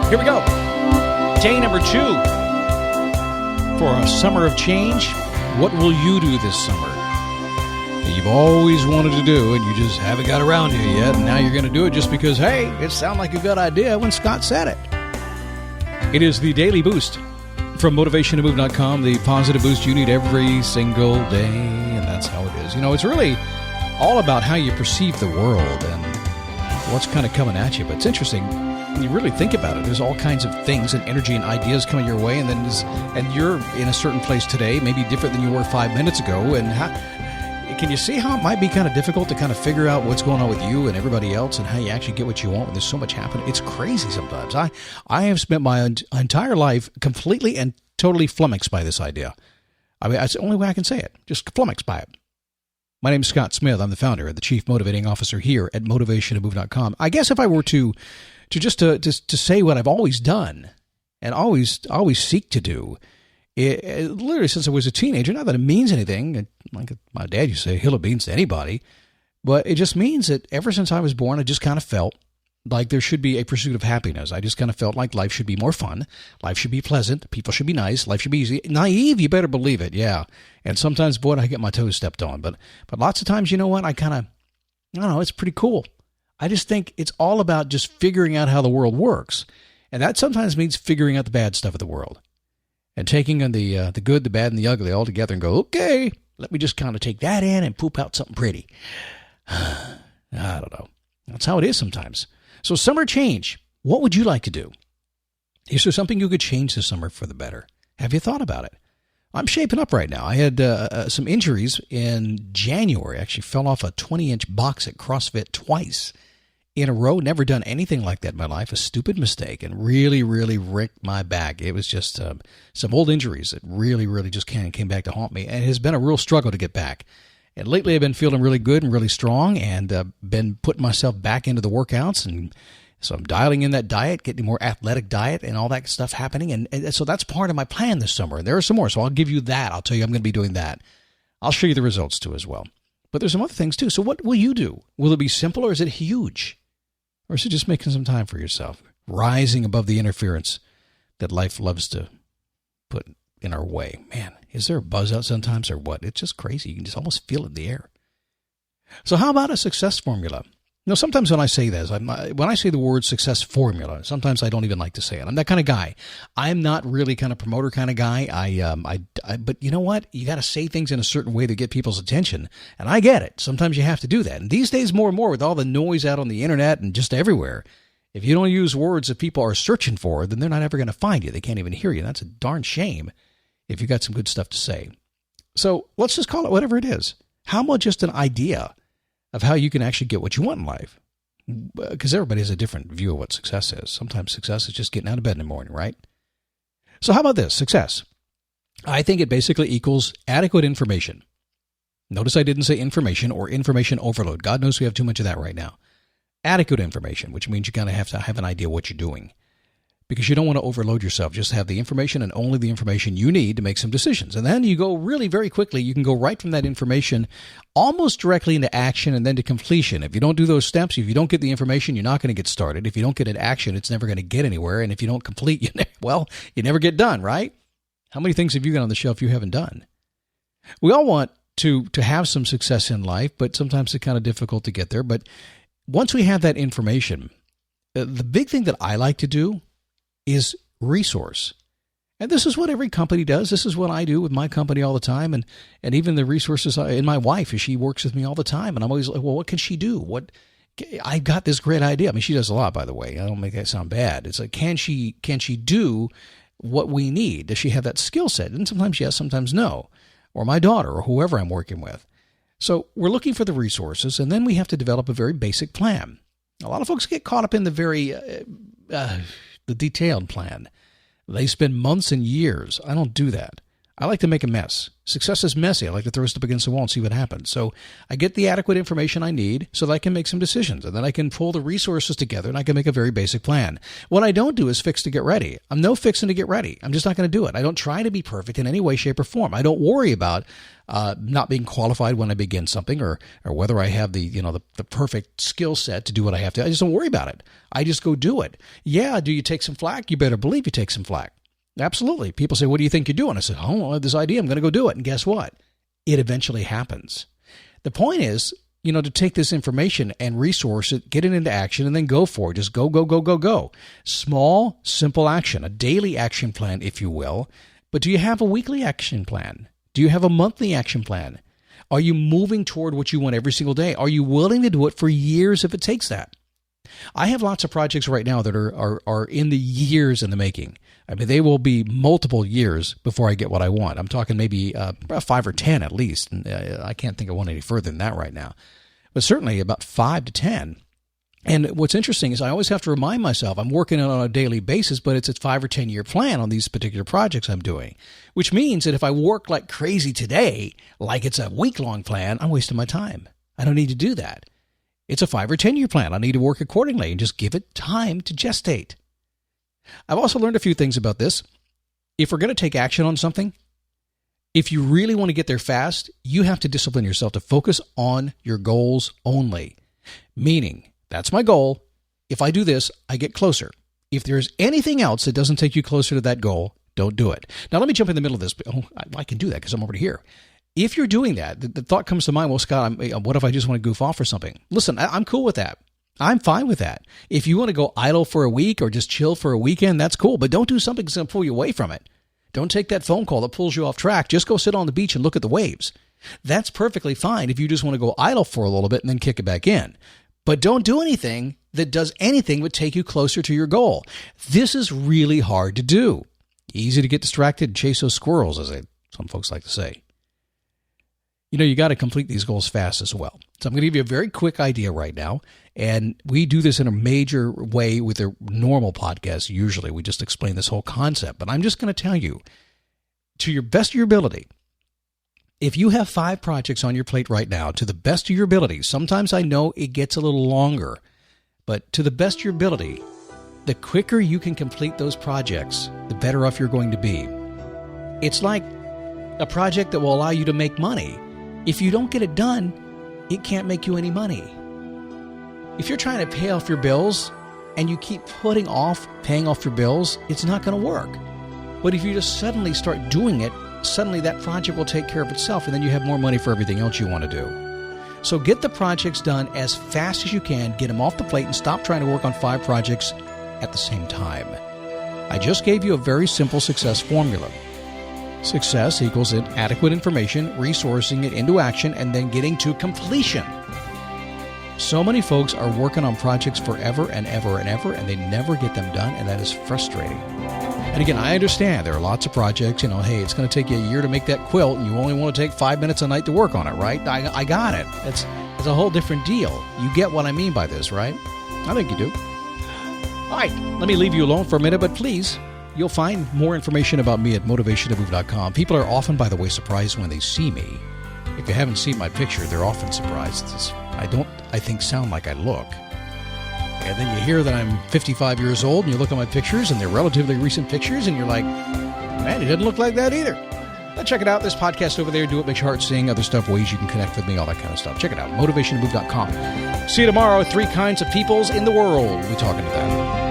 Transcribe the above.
Here we go. Day number 2 for a summer of change. What will you do this summer that you've always wanted to do and you just haven't got around to it yet, and now you're going to do it just because, hey, it sounded like a good idea when Scott said it. It is the Daily Boost from motivationtomove.com, the positive boost you need every single day, and that's how it is. You know, it's really all about how you perceive the world and what's kind of coming at you, but it's interesting. When you really think about it, there's all kinds of things and energy and ideas coming your way, and you're in a certain place today, maybe different than you were 5 minutes ago. And can you see how it might be kind of difficult to kind of figure out what's going on with you and everybody else and how you actually get what you want when there's so much happening? It's crazy sometimes. I have spent my entire life completely and totally flummoxed by this idea. I mean, that's the only way I can say it. Just flummoxed by it. My name is Scott Smith. I'm the founder and the chief motivating officer here at motivationtomove.com. I guess if I were to say what I've always done and always seek to do, literally since I was a teenager, not that it means anything, like my dad used to say, hill of beans to anybody, but it just means that ever since I was born, I just kind of felt like there should be a pursuit of happiness. I just kind of felt like life should be more fun, life should be pleasant, people should be nice, life should be easy. Naive, you better believe it, yeah. And sometimes, boy, I get my toes stepped on, but lots of times, you know what, I don't know, it's pretty cool. I just think it's all about just figuring out how the world works. And that sometimes means figuring out the bad stuff of the world and taking the good, the bad, and the ugly all together and go, okay, let me just kind of take that in and poop out something pretty. I don't know. That's how it is sometimes. So summer change, what would you like to do? Is there something you could change this summer for the better? Have you thought about it? I'm shaping up right now. I had some injuries in January. I actually fell off a 20-inch box at CrossFit twice in a row. Never done anything like that in my life. A stupid mistake, and really, really wrecked my back. It was just some old injuries that really, really just came back to haunt me. And it has been a real struggle to get back. And lately I've been feeling really good and really strong, and been putting myself back into the workouts. And so I'm dialing in that diet, getting a more athletic diet and all that stuff happening. And so that's part of my plan this summer. And there are some more. So I'll give you that. I'll tell you I'm going to be doing that. I'll show you the results too as well. But there's some other things too. So what will you do? Will it be simple, or is it huge? Or is it just making some time for yourself? Rising above the interference that life loves to put in our way. Man, is there a buzz out sometimes or what? It's just crazy. You can just almost feel it in the air. So how about a success formula? You know, sometimes when I say this, when I say the word success formula, sometimes I don't even like to say it. I'm that kind of guy. I'm not really kind of promoter kind of guy. But you know what? You got to say things in a certain way to get people's attention. And I get it. Sometimes you have to do that. And these days more and more with all the noise out on the internet and just everywhere, if you don't use words that people are searching for, then they're not ever going to find you. They can't even hear you. That's a darn shame if you got some good stuff to say. So let's just call it whatever it is. How about just an idea of how you can actually get what you want in life? Because everybody has a different view of what success is. Sometimes success is just getting out of bed in the morning, right? So how about this? Success. I think it basically equals adequate information. Notice I didn't say information or information overload. God knows we have too much of that right now. Adequate information, which means you kind of have to have an idea what you're doing. Because you don't want to overload yourself. Just have the information and only the information you need to make some decisions. And then you go really very quickly. You can go right from that information almost directly into action and then to completion. If you don't do those steps, if you don't get the information, you're not going to get started. If you don't get into action, it's never going to get anywhere. And if you don't complete, you never get done, right? How many things have you got on the shelf you haven't done? We all want to have some success in life, but sometimes it's kind of difficult to get there. But once we have that information, the big thing that I like to do is resource. And this is what every company does. This is what I do with my company all the time. And even the resources in my wife, as she works with me all the time. And I'm always like, well, what can she do? I got this great idea. I mean, she does a lot, by the way. I don't make that sound bad. It's like, can she do what we need? Does she have that skill set? And sometimes yes, sometimes no. Or my daughter or whoever I'm working with. So we're looking for the resources, and then we have to develop a very basic plan. A lot of folks get caught up in the detailed plan. They spend months and years. I don't do that. I like to make a mess. Success is messy. I like to throw stuff against the wall and see what happens. So I get the adequate information I need so that I can make some decisions. And then I can pull the resources together and I can make a very basic plan. What I don't do is fix to get ready. I'm no fixing to get ready. I'm just not going to do it. I don't try to be perfect in any way, shape, or form. I don't worry about not being qualified when I begin something or whether I have the perfect skill set to do what I have to. I just don't worry about it. I just go do it. Yeah, do you take some flack? You better believe you take some flack. Absolutely. People say, what do you think you're doing? I said, I have this idea. I'm going to go do it. And guess what? It eventually happens. The point is, to take this information and resource it, get it into action, and then go for it. Just go, go, go, go, go. Small, simple action, a daily action plan, if you will. But do you have a weekly action plan? Do you have a monthly action plan? Are you moving toward what you want every single day? Are you willing to do it for years if it takes that? I have lots of projects right now that are in the years in the making. I mean, they will be multiple years before I get what I want. I'm talking maybe 5 or 10 at least. And, I can't think of one any further than that right now. But certainly about 5 to 10. And what's interesting is I always have to remind myself I'm working on a daily basis, but it's a 5 or 10 year plan on these particular projects I'm doing, which means that if I work like crazy today, like it's a week-long plan, I'm wasting my time. I don't need to do that. It's a 5 or 10 year plan. I need to work accordingly and just give it time to gestate. I've also learned a few things about this. If we're going to take action on something, if you really want to get there fast, you have to discipline yourself to focus on your goals only. Meaning, that's my goal. If I do this, I get closer. If there's anything else that doesn't take you closer to that goal, don't do it. Now, let me jump in the middle of this. I can do that because I'm over here. If you're doing that, the thought comes to mind, well, Scott, what if I just want to goof off or something? Listen, I'm cool with that. I'm fine with that. If you want to go idle for a week or just chill for a weekend, that's cool. But don't do something that's going to pull you away from it. Don't take that phone call that pulls you off track. Just go sit on the beach and look at the waves. That's perfectly fine if you just want to go idle for a little bit and then kick it back in. But don't do anything that does anything but take you closer to your goal. This is really hard to do. Easy to get distracted and chase those squirrels, as some folks like to say. You got to complete these goals fast as well. So I'm going to give you a very quick idea right now. And we do this in a major way with a normal podcast. Usually we just explain this whole concept. But I'm just going to tell you, to your best of your ability, if you have 5 projects on your plate right now, to the best of your ability, sometimes I know it gets a little longer, but to the best of your ability, the quicker you can complete those projects, the better off you're going to be. It's like a project that will allow you to make money. If you don't get it done, it can't make you any money. If you're trying to pay off your bills and you keep putting off paying off your bills, it's not going to work. But if you just suddenly start doing it, suddenly that project will take care of itself and then you have more money for everything else you want to do. So get the projects done as fast as you can, get them off the plate and stop trying to work on 5 projects at the same time. I just gave you a very simple success formula. Success equals adequate information, resourcing it into action, and then getting to completion. So many folks are working on projects forever and ever and ever, and they never get them done, and that is frustrating. And again, I understand there are lots of projects, hey, it's going to take you a year to make that quilt, and you only want to take 5 minutes a night to work on it, right? I got it. It's a whole different deal. You get what I mean by this, right? I think you do. All right, let me leave you alone for a minute, but please, you'll find more information about me at motivationtomove.com. People are often, by the way, surprised when they see me. If you haven't seen my picture, they're often surprised. I think, sound like I look. And then you hear that I'm 55 years old, and you look at my pictures, and they're relatively recent pictures, and you're like, man, he doesn't look like that either. But check it out. This podcast over there, Do It Makes Your Heart Sing, other stuff, ways you can connect with me, all that kind of stuff. Check it out, motivationtomove.com. See you tomorrow. 3 kinds of peoples in the world. We'll be talking to that.